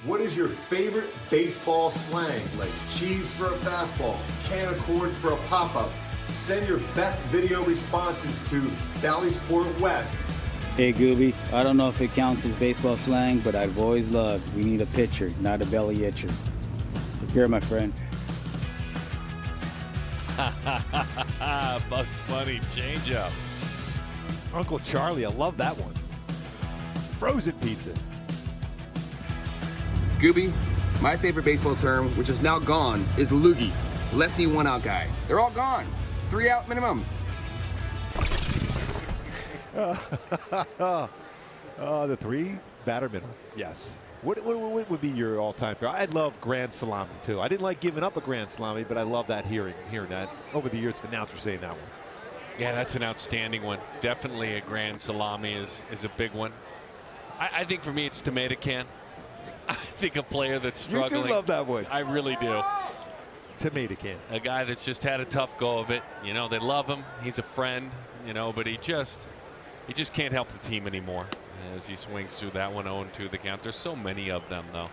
What is your favorite baseball slang? Like cheese for a fastball, can of cords for a pop-up. Send your best video responses to Valley Sport West. Hey Gooby, I don't know if it counts as baseball slang, but I've always loved, we need a pitcher, not a belly itcher. Take care, my friend. Bugs Bunny changeup. Uncle Charlie, I love that one. Frozen pizza. Gooby, my favorite baseball term, which is now gone, is loogie. Lefty one-out guy. They're all gone. 3 out minimum. The 3 batter minimum. Yes. What would be your all-time favorite? I love grand salami too. I didn't like giving up a grand salami, but I love that hearing that over the years. Announcers saying that one. Yeah, that's an outstanding one. Definitely a grand salami is a big one. I think for me it's tomato can. I think a player that's struggling. You do love that one. I really do. Tomato can. A guy that's just had a tough go of it. You know, they love him. He's a friend. You know, but he just can't help the team anymore as he swings through that one. 0-2 the count. There's so many of them though.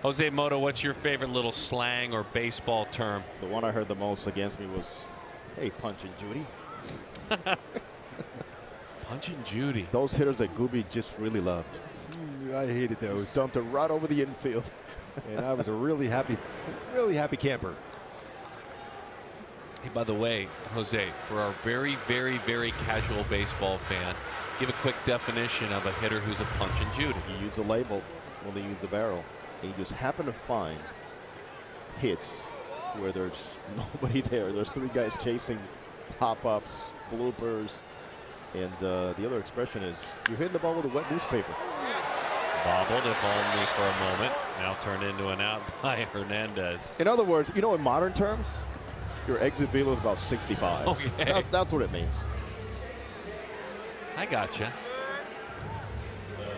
Jose Mota, what's your favorite little slang or baseball term? The one I heard the most against me was, "Hey, Punch and Judy." Punch and Judy. Those hitters that Gooby just really loved. I hated those. He dumped it right over the infield. And I was a really happy camper. Hey, by the way, Jose, for our very, very, very casual baseball fan, give a quick definition of a hitter who's a Punch and Judy. He used a label when they used the barrel. And he just happened to find hits where there's nobody there. There's 3 guys chasing pop-ups, bloopers, and the other expression is, you're hitting the ball with a wet newspaper. Bobbled, if only for a moment. Now turned into an out by Hernandez. In other words, in modern terms, your exit velo is about 65. Okay. That's what it means. I gotcha.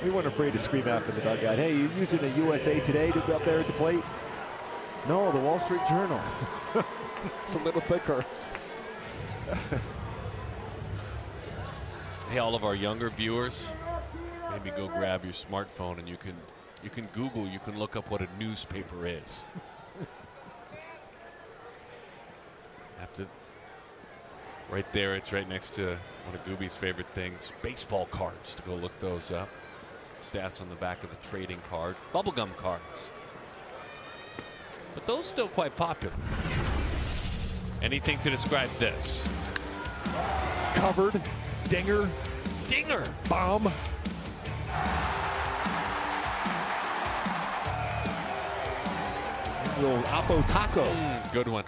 We weren't afraid to scream out from the dugout, "Hey, you using the USA Today to be up there at the plate?" No, the Wall Street Journal. It's a little thicker. Hey, all of our younger viewers, maybe go grab your smartphone and you can Google, you can look up what a newspaper is. Right there, it's right next to one of Gooby's favorite things, baseball cards, to go look those up. Stats on the back of the trading card, bubblegum cards. But those still quite popular. Anything to describe this? Covered, dinger, bomb. A little Apo Taco. Good one.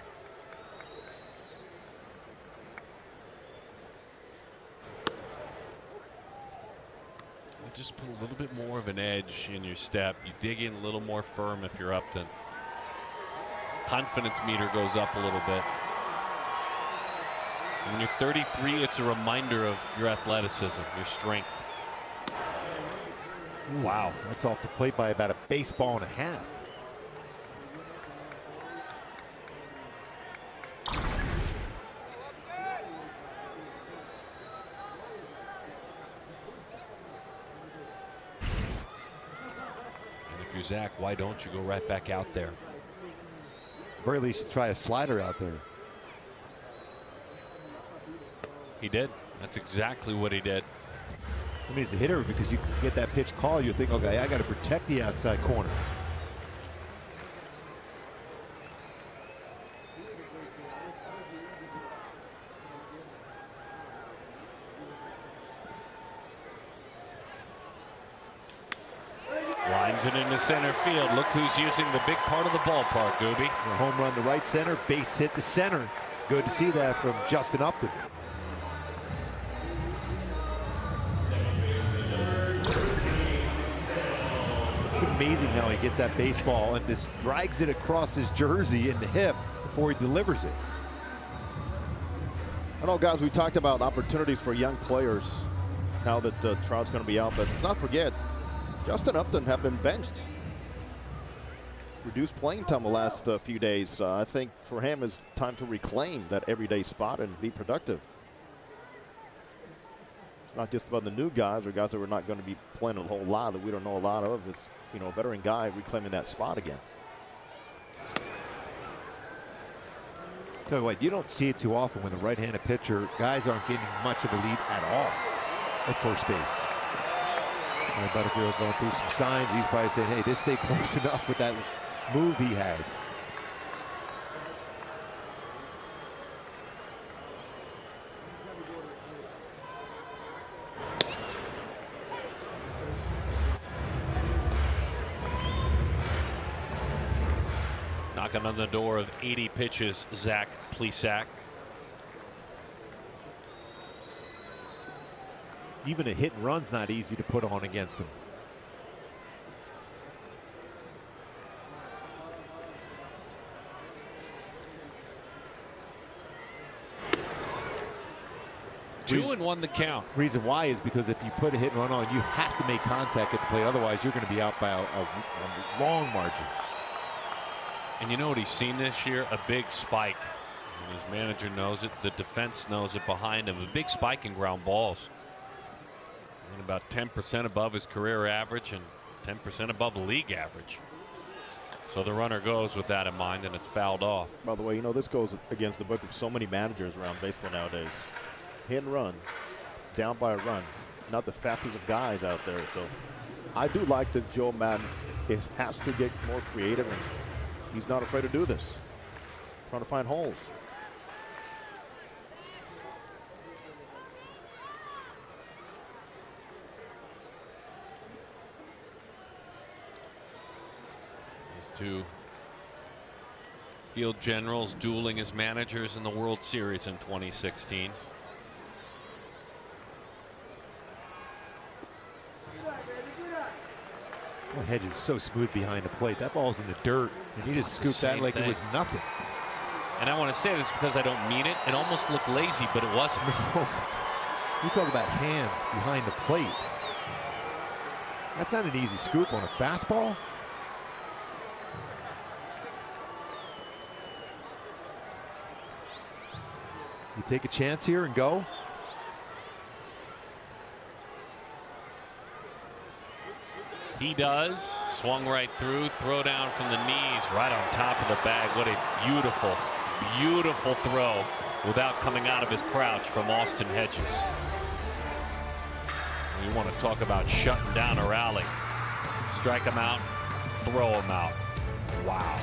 Just put a little bit more of an edge in your step. You dig in a little more firm if you're Upton. Confidence meter goes up a little bit. And when you're 33, it's a reminder of your athleticism, your strength. Wow, that's off the plate by about a baseball and a half. If you're Zach, why don't you go right back out there? Very least try a slider out there. He did. That's exactly what he did. I mean, as a hitter, because you get that pitch call, you think, okay, I got to protect the outside corner. Lines it into center field. Look who's using the big part of the ballpark, Gooby. A home run to right center, base hit to center. Good to see that from Justin Upton. It's amazing how he gets that baseball and just drags it across his jersey in the hip before he delivers it. I know, guys, we talked about opportunities for young players now that Trout's going to be out, but let's not forget, Justin Upton have been benched. Reduced playing time the last few days. I think for him it's time to reclaim that everyday spot and be productive. not just about the new guys or guys that we're not going to be playing a whole lot that we don't know a lot of. It's, you know, a veteran guy reclaiming that spot again. Tell you what, you don't see it too often when the right-handed pitcher, guys aren't getting much of a lead at all at first base. And Butterfield going through some signs. He's probably saying, hey, this stay close enough with that move he has. Knocking on the door of 80 pitches, Zach Plesac. Even a hit and run's not easy to put on against him. Two and one the count. Reason why is because if you put a hit and run on, you have to make contact at the plate. Otherwise, you're going to be out by a long margin. And you know what he's seen this year? A big spike. And his manager knows it. The defense knows it behind him. A big spike in ground balls. And about 10% above his career average and 10% above the league average. So the runner goes with that in mind, and it's fouled off. By the way, you know, this goes against the book of so many managers around baseball nowadays. Hit and run, down by a run, not the fastest of guys out there. So I do like that Joe Maddon has to get more creative, and he's not afraid to do this. Trying to find holes. These two field generals dueling as managers in the World Series in 2016. Well, Hedge is so smooth behind the plate. That ball's in the dirt, and he just scooped that like it was nothing. And I want to say this because I don't mean it. It almost looked lazy, but it wasn't. You talk about hands behind the plate. That's not an easy scoop on a fastball. You take a chance here and go. He does. Swung right through. Throw down from the knees right on top of the bag. What a beautiful, beautiful throw without coming out of his crouch from Austin Hedges. You want to talk about shutting down a rally. Strike him out. Throw him out. Wow.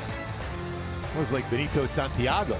It was like Benito Santiago.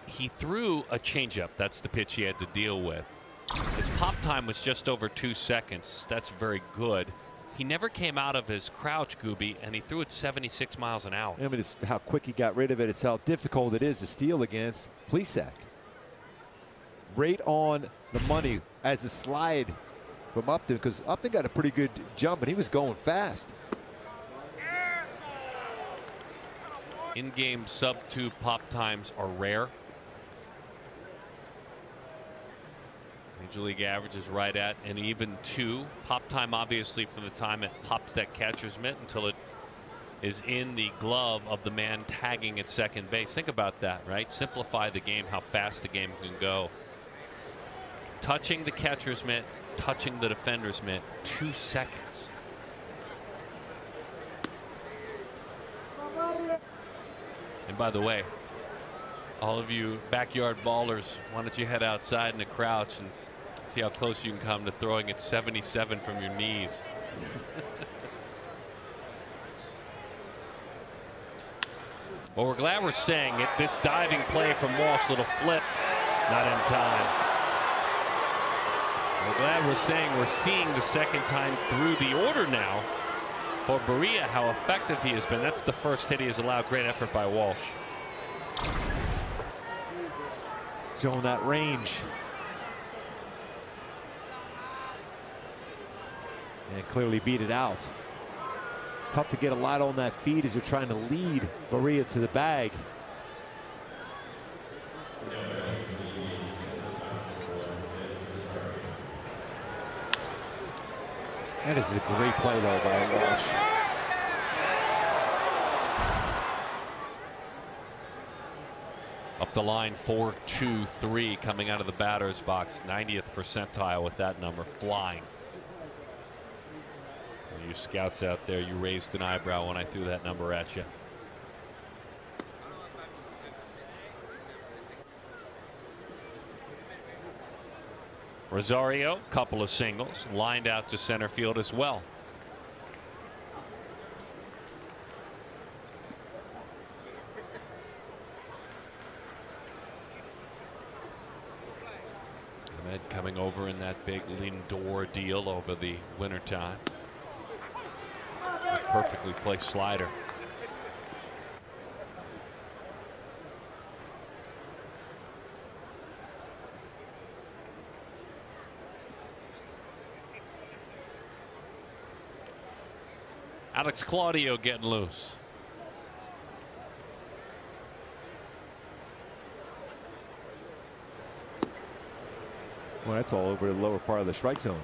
He threw a changeup. That's the pitch he had to deal with. His pop time was just over 2 seconds. That's very good. He never came out of his crouch, Gooby, and he threw it 76 miles an hour. I mean, it's how quick he got rid of it. It's how difficult it is to steal against Plesac. Right on the money as the slide from Upton, because Upton got a pretty good jump and he was going fast. In-game sub-2 pop times are rare. Major League average is right at an even 2. Pop time, obviously, from the time it pops that catcher's mitt until it is in the glove of the man tagging at second base. Think about that, right? Simplify the game, how fast the game can go. Touching the catcher's mitt, touching the defender's mitt, 2 seconds. And by the way, all of you backyard ballers, why don't you head outside in a crouch and see how close you can come to throwing at 77 from your knees. Well, we're glad we're saying it. This diving play from Walsh, little flip, not in time. We're glad we're seeing the second time through the order now for Barria, how effective he has been. That's the first hit he has allowed. Great effort by Walsh. Showing that range. And clearly beat it out. Tough to get a lot on that feed as you're trying to lead Barria to the bag. And this is a great play though by Walsh. Up the line, 4-2-3 coming out of the batter's box. 90th percentile with that number, flying. You scouts out there, you raised an eyebrow when I threw that number at you. Rosario, couple of singles, lined out to center field as well. Ahmed coming over in that big Lindor deal over the wintertime. Perfectly placed slider. Alex Claudio getting loose. Well, that's all over the lower part of the strike zone.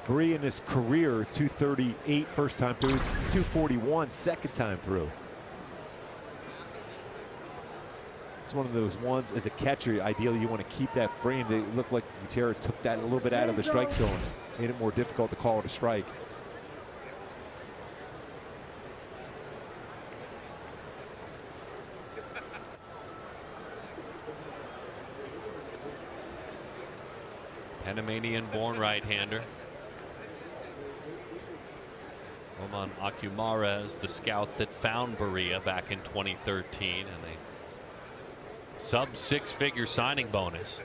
Barria in his career, 238 first time through, 241 second time through. It's one of those ones as a catcher, ideally you want to keep that frame. They look like Gutierrez took that a little bit out of the strike zone, made it more difficult to call it a strike. Panamanian-born right-hander. Roman Acumarez, the scout that found Barria back in 2013, and a sub-6-figure signing bonus.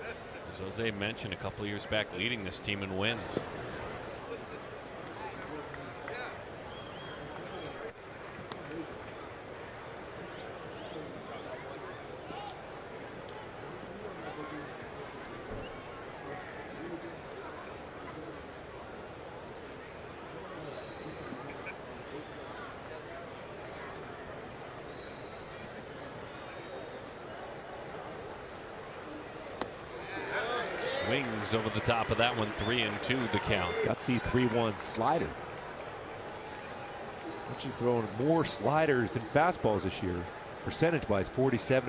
As Jose mentioned a couple of years back, leading this team in wins. Swings over the top of that one, 3-2 the count. Gutsy 3-1 slider. Actually throwing more sliders than fastballs this year. Percentage wise, 47